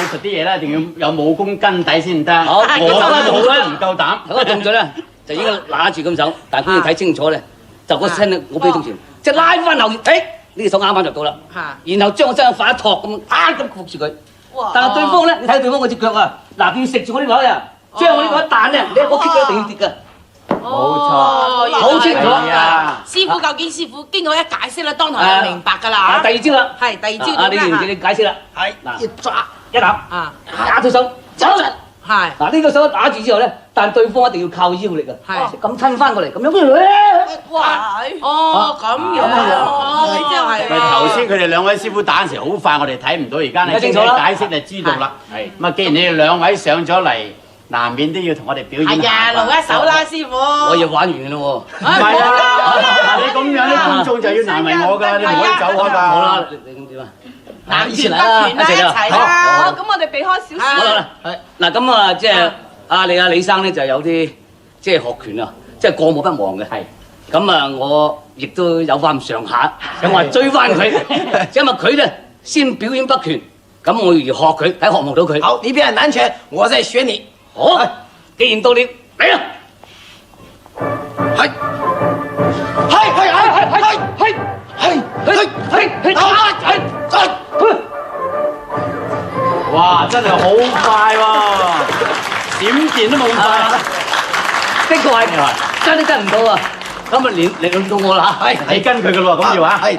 術啲嘢咧，一定要有武功根底先得。好，我都唔夠膽。嗰個動作咧就應該揦住咁手，但係佢要睇清楚咧，就個身咧我俾中前，即係拉翻後，誒呢隻手啱啱就到啦。然後將個身反一托咁，咁焗住佢。但係對方咧，你睇對方嗰隻腳啊，嗱佢要食住我呢個啊，將我呢個一彈咧，你一個 kick 一定要跌㗎。冇錯，好清楚啊！師傅究竟師傅經過一解釋咧，當堂就明白㗎啦。第二招啦，係第二招啊，你解釋啦，係嗱，一抓一攬，打對手走。係嗱呢個手打住之後咧，但對方一定要靠腰力啊，係咁吞翻過嚟，咁樣哇！哦咁樣，你真係。頭先佢哋兩位師傅打嗰時好快，我哋睇唔到，而家你清楚解釋就知道啦。係咁啊，既然你哋兩位上咗嚟，難免都要同我哋表演。係啊，露一手啦，師傅。我要玩完㗎咯喎。唔係啊，你咁樣啲觀眾就要難為我㗎，你唔可以走開㗎。好啦，你咁點啊？南拳北拳啦，一齊啦！好，咁我哋避開少少。好啦，嗱咁啊，即係阿李生咧就有啲即係學拳啊，即係過目不忘嘅。係咁啊，我亦都有翻咁上下，咁我追翻佢，因為佢咧先表演北拳，咁我要學佢，睇學唔到佢。好，你變南拳，我再學你。好，既然到你嚟啦，係，哇，真係好快喎，閃電都冇咁快。的確係真係跟唔到啊！咁啊，輪到我啦，係你跟佢㗎咯喎，咁要啊？係。